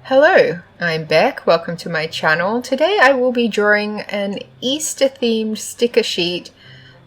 Hello, I'm Beck. Welcome to my channel. Today I will be drawing an Easter-themed sticker sheet,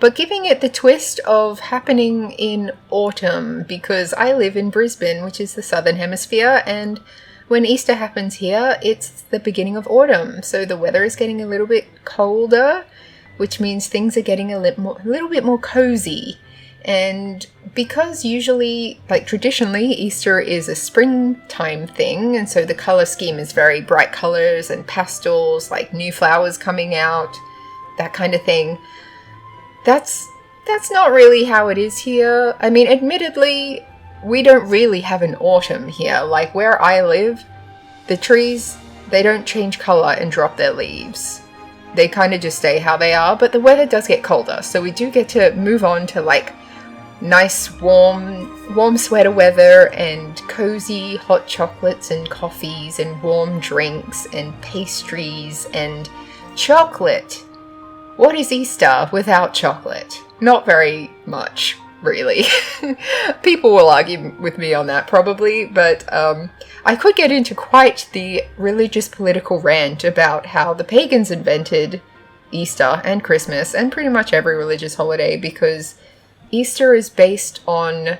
but giving it the twist of happening in autumn because I live in Brisbane, which is the southern hemisphere, and when Easter happens here, it's the beginning of autumn. So the weather is getting a little bit colder, which means things are getting a little bit more cozy. And because usually, traditionally, Easter is a springtime thing, and so the color scheme is very bright colors and pastels, like new flowers coming out, that kind of thing. That's not really how it is here. I mean, admittedly, we don't really have an autumn here. Like where I live, the trees, they don't change color and drop their leaves. They kind of just stay how they are, but the weather does get colder, so we do get to move on to nice warm sweater weather and cozy hot chocolates and coffees and warm drinks and pastries and chocolate. What is Easter without chocolate? Not very much, really. People will argue with me on that probably, but I could get into quite the religious political rant about how the pagans invented Easter and Christmas and pretty much every religious holiday, because Easter is based on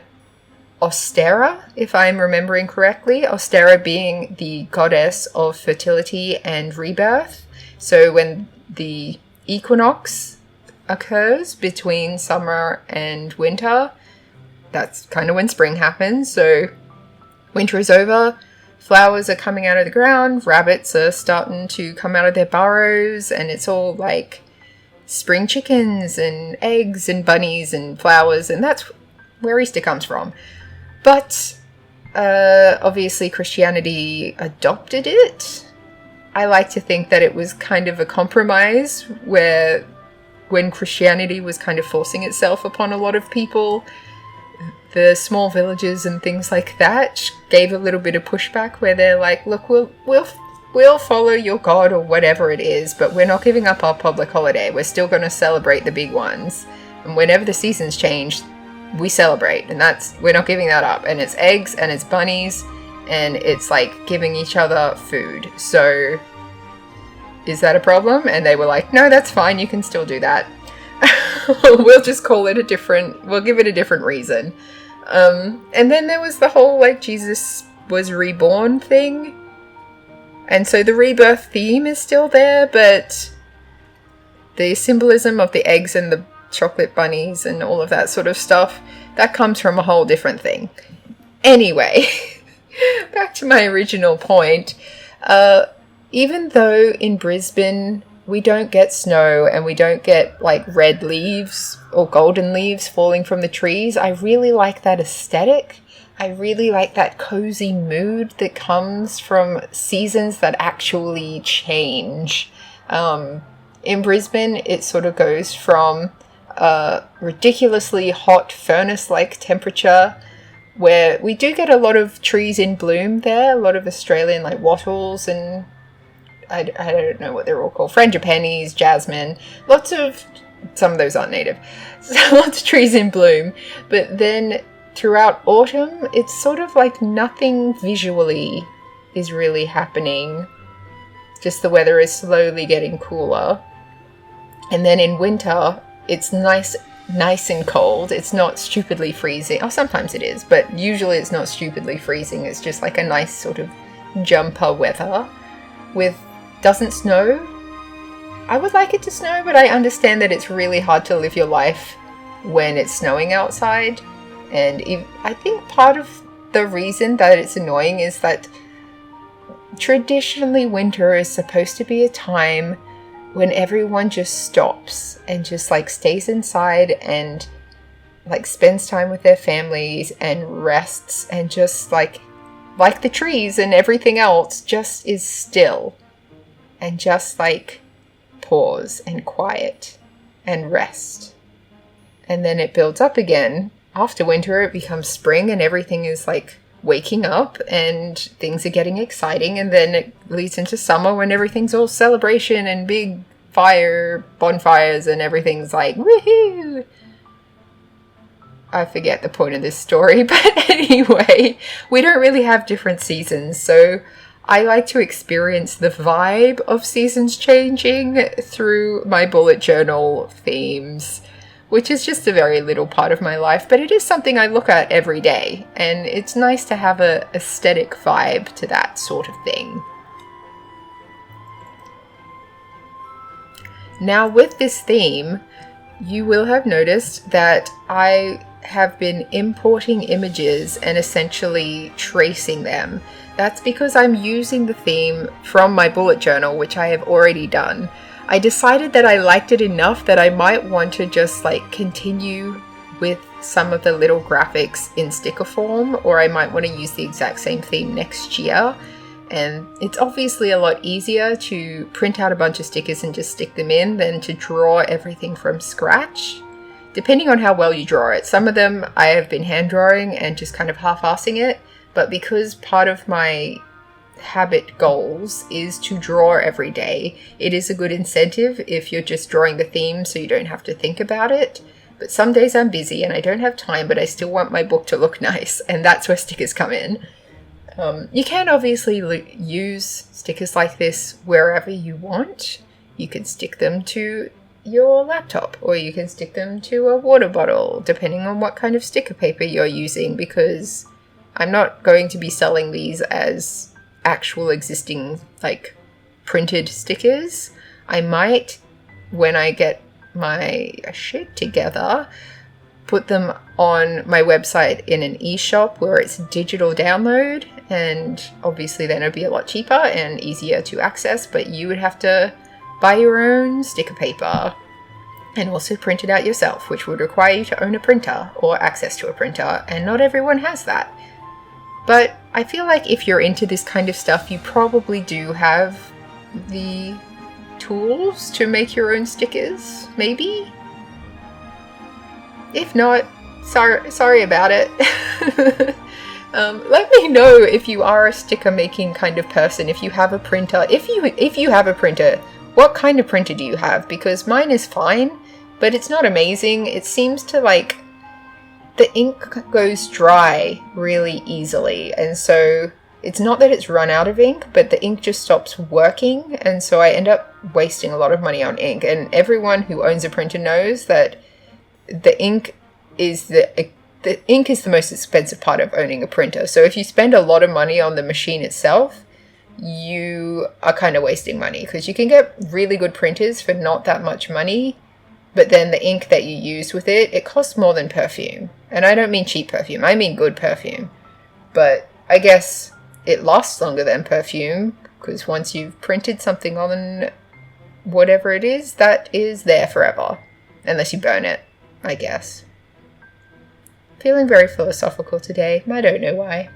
Ostera, if I'm remembering correctly. Ostera being the goddess of fertility and rebirth. So when the equinox occurs between summer and winter, that's kind of when spring happens. So winter is over, flowers are coming out of the ground, rabbits are starting to come out of their burrows, and it's all like spring chickens and eggs and bunnies and flowers, and that's where Easter comes from. But obviously Christianity adopted it. I like to think that it was kind of a compromise where when Christianity was kind of forcing itself upon a lot of people, the small villages and things like that gave a little bit of pushback where they're like, look, we'll follow your God or whatever it is, but we're not giving up our public holiday. We're still going to celebrate the big ones. And whenever the seasons change, we celebrate. And we're not giving that up. And it's eggs and it's bunnies and it's like giving each other food. So is that a problem? And they were like, no, that's fine. You can still do that. We'll just call it we'll give it a different reason. And then there was the whole Jesus was reborn thing. And so the rebirth theme is still there, but the symbolism of the eggs and the chocolate bunnies and all of that sort of stuff, that comes from a whole different thing. Anyway, back to my original point. Even though in Brisbane we don't get snow and we don't get red leaves or golden leaves falling from the trees, I really like that aesthetic. I really like that cozy mood that comes from seasons that actually change. In Brisbane, it sort of goes from a ridiculously hot furnace-like temperature, where we do get a lot of trees in bloom there, a lot of Australian wattles and I don't know what they're all called, frangipanis, jasmine, some of those aren't native, so lots of trees in bloom, but then throughout autumn, it's sort of like nothing visually is really happening. Just the weather is slowly getting cooler. And then in winter, it's nice and cold. It's not stupidly freezing. Oh, sometimes it is, but usually it's not stupidly freezing. It's just like a nice sort of jumper weather doesn't snow. I would like it to snow, but I understand that it's really hard to live your life when it's snowing outside. And I think part of the reason that it's annoying is that traditionally winter is supposed to be a time when everyone just stops and just stays inside and spends time with their families and rests and just like the trees and everything else just is still and just pause and quiet and rest. And then it builds up again. After winter, it becomes spring and everything is waking up and things are getting exciting. And then it leads into summer when everything's all celebration and big bonfires and everything's woohoo. I forget the point of this story, but anyway, we don't really have different seasons. So I like to experience the vibe of seasons changing through my bullet journal themes, which is just a very little part of my life, but it is something I look at every day, and it's nice to have a aesthetic vibe to that sort of thing. Now with this theme, you will have noticed that I have been importing images and essentially tracing them. That's because I'm using the theme from my bullet journal, which I have already done. I decided that I liked it enough that I might want to just like continue with some of the little graphics in sticker form, or I might want to use the exact same theme next year. And it's obviously a lot easier to print out a bunch of stickers and just stick them in than to draw everything from scratch, depending on how well you draw it. Some of them I have been hand drawing and just kind of half-assing it, but because part of my habit goals is to draw every day, it is a good incentive if you're just drawing the theme so you don't have to think about it. But some days I'm busy and I don't have time, but I still want my book to look nice, and that's where stickers come in. You can obviously use stickers like this wherever you want. You can stick them to your laptop, or you can stick them to a water bottle, depending on what kind of sticker paper you're using, because I'm not going to be selling these as actual existing like printed stickers. I might, when I get my shit together, put them on my website in an e-shop where it's digital download, and obviously then it'd be a lot cheaper and easier to access, but you would have to buy your own sticker paper and also print it out yourself, which would require you to own a printer or access to a printer, and not everyone has that. But I feel like if you're into this kind of stuff, you probably do have the tools to make your own stickers, maybe? If not, sorry about it. Let me know if you are a sticker making kind of person, if you have a printer. If you have a printer, what kind of printer do you have? Because mine is fine, but it's not amazing. It seems to like, the ink goes dry really easily, and so it's not that it's run out of ink, but the ink just stops working, and so I end up wasting a lot of money on ink. And everyone who owns a printer knows that the ink is the most expensive part of owning a printer. So if you spend a lot of money on the machine itself, you are kind of wasting money, because you can get really good printers for not that much money, but then the ink that you use with it costs more than perfume. And I don't mean cheap perfume, I mean good perfume. But I guess it lasts longer than perfume, because once you've printed something on whatever it is, that is there forever. Unless you burn it, I guess. Feeling very philosophical today. I don't know why.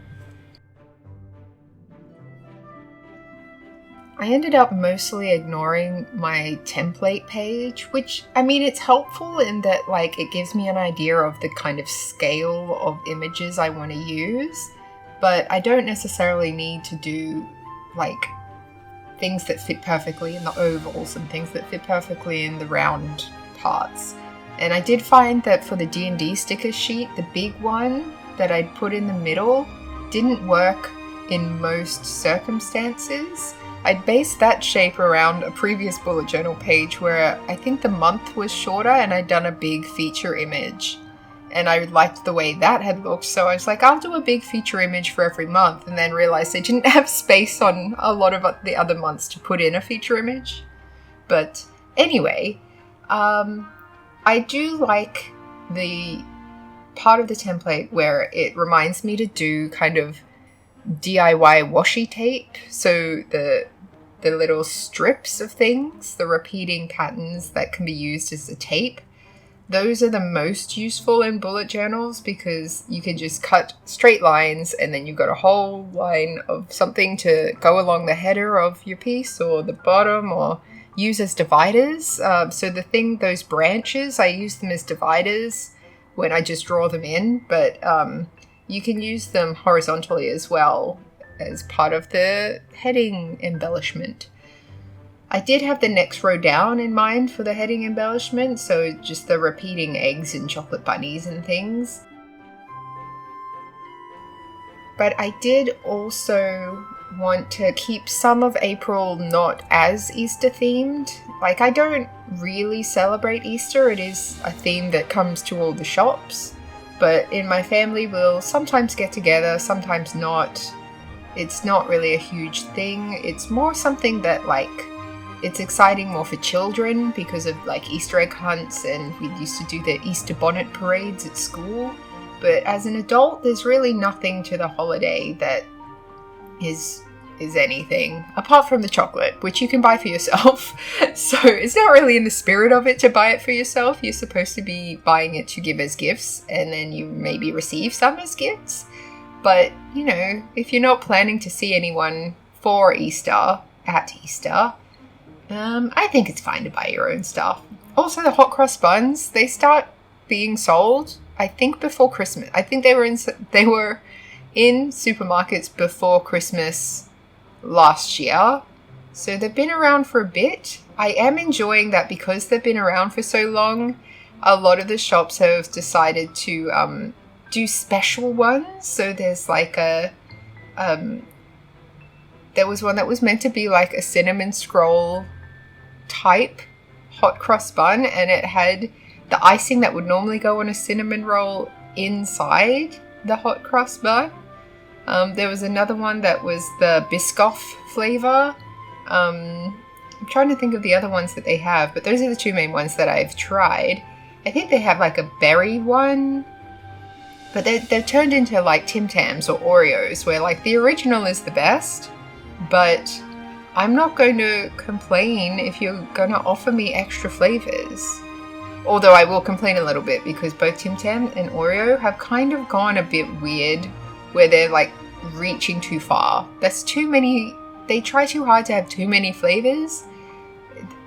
I ended up mostly ignoring my template page, which, I mean, it's helpful in that, like, it gives me an idea of the kind of scale of images I want to use, but I don't necessarily need to do, like, things that fit perfectly in the ovals and things that fit perfectly in the round parts. And I did find that for the D&D sticker sheet, the big one that I'd put in the middle didn't work in most circumstances. I'd based that shape around a previous bullet journal page where I think the month was shorter and I'd done a big feature image. And I liked the way that had looked, so I was like, I'll do a big feature image for every month, and then realized I didn't have space on a lot of the other months to put in a feature image. But anyway, I do like the part of the template where it reminds me to do kind of DIY washi tape. So the little strips of things, the repeating patterns that can be used as a tape, those are the most useful in bullet journals, because you can just cut straight lines and then you've got a whole line of something to go along the header of your piece or the bottom, or use as dividers. So those branches, I use them as dividers when I just draw them in, but you can use them horizontally as well as part of the heading embellishment. I did have the next row down in mind for the heading embellishment, so just the repeating eggs and chocolate bunnies and things. But I did also want to keep some of April not as Easter themed. Like, I don't really celebrate Easter. It is a theme that comes to all the shops. But in my family, we'll sometimes get together, sometimes not. It's not really a huge thing. It's more something that, like, it's exciting more for children because of, like, Easter egg hunts, and we used to do the Easter bonnet parades at school. But as an adult, there's really nothing to the holiday that is anything apart from the chocolate, which you can buy for yourself. So it's not really in the spirit of it to buy it for yourself. You're supposed to be buying it to give as gifts, and then you maybe receive some as gifts. But, you know, if you're not planning to see anyone for Easter, at Easter, I think it's fine to buy your own stuff. Also, the hot cross buns, they start being sold, I think, before Christmas. I think they were in supermarkets before Christmas last year, so they've been around for a bit. I am enjoying that because they've been around for so long. A lot of the shops have decided to do special ones. So there's like there was one that was meant to be like a cinnamon scroll type hot cross bun, and it had the icing that would normally go on a cinnamon roll inside the hot cross bun. There was another one that was the Biscoff flavor. I'm trying to think of the other ones that they have, but those are the two main ones that I've tried. I think they have like a berry one, but they're turned into like Tim Tams or Oreos, where like the original is the best, but I'm not going to complain if you're going to offer me extra flavors. Although I will complain a little bit because both Tim Tam and Oreo have kind of gone a bit weird, where they're like reaching too far. That's too many. They try too hard to have too many flavors.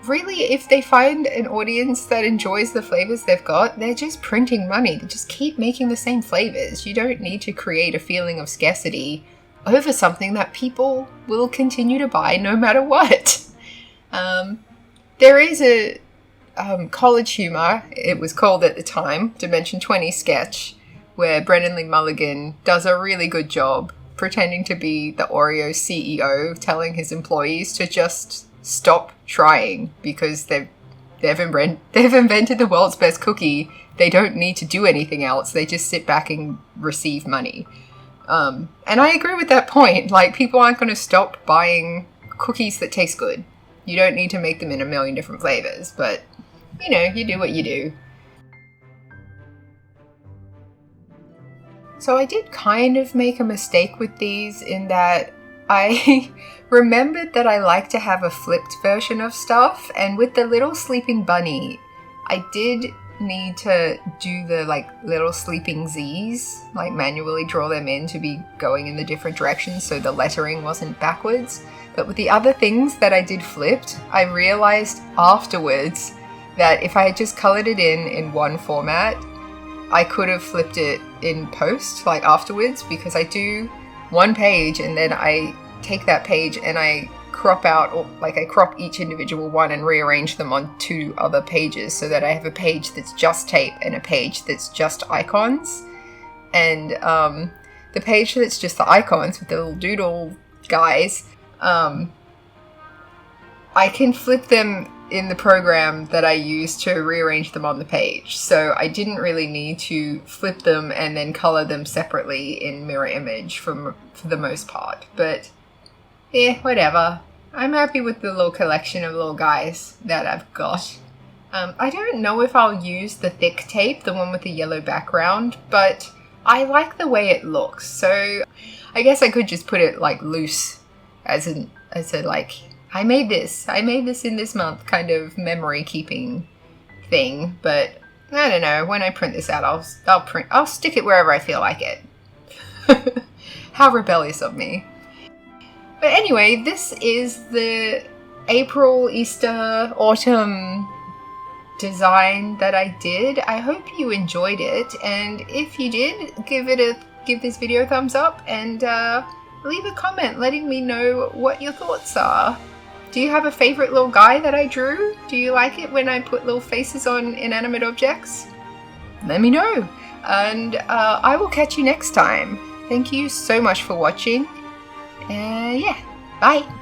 Really, if they find an audience that enjoys the flavors they've got, they're just printing money. They just keep making the same flavors. You don't need to create a feeling of scarcity over something that people will continue to buy no matter what. There is a College Humor, it was called at the time, Dimension 20 sketch, where Brendan Lee Mulligan does a really good job pretending to be the Oreo CEO, telling his employees to just stop trying because they've invented the world's best cookie. They don't need to do anything else. They just sit back and receive money. And I agree with that point. Like, people aren't going to stop buying cookies that taste good. You don't need to make them in a million different flavors, but, you know, you do what you do. So I did kind of make a mistake with these in that I remembered that I like to have a flipped version of stuff, and with the little sleeping bunny, I did need to do the like little sleeping Z's, like manually draw them in to be going in the different directions so the lettering wasn't backwards. But with the other things that I did flipped, I realized afterwards that if I had just colored it in one format, I could have flipped it in post, like afterwards, because I do one page and then I take that page and I crop out, or like I crop each individual one and rearrange them on two other pages so that I have a page that's just tape and a page that's just icons. And the page that's just the icons with the little doodle guys, I can flip them in the program that I use to rearrange them on the page. So I didn't really need to flip them and then color them separately in mirror image for the most part. But yeah, whatever. I'm happy with the little collection of little guys that I've got. I don't know if I'll use the thick tape, the one with the yellow background, but I like the way it looks. So I guess I could just put it like loose as a like, I made this in this month kind of memory keeping thing. But I don't know, when I print this out, I'll stick it wherever I feel like it. How rebellious of me. But anyway, this is the April, Easter, autumn design that I did. I hope you enjoyed it, and if you did, give this video a thumbs up and leave a comment letting me know what your thoughts are. Do you have a favorite little guy that I drew? Do you like it when I put little faces on inanimate objects? Let me know, and I will catch you next time. Thank you so much for watching, Yeah, bye.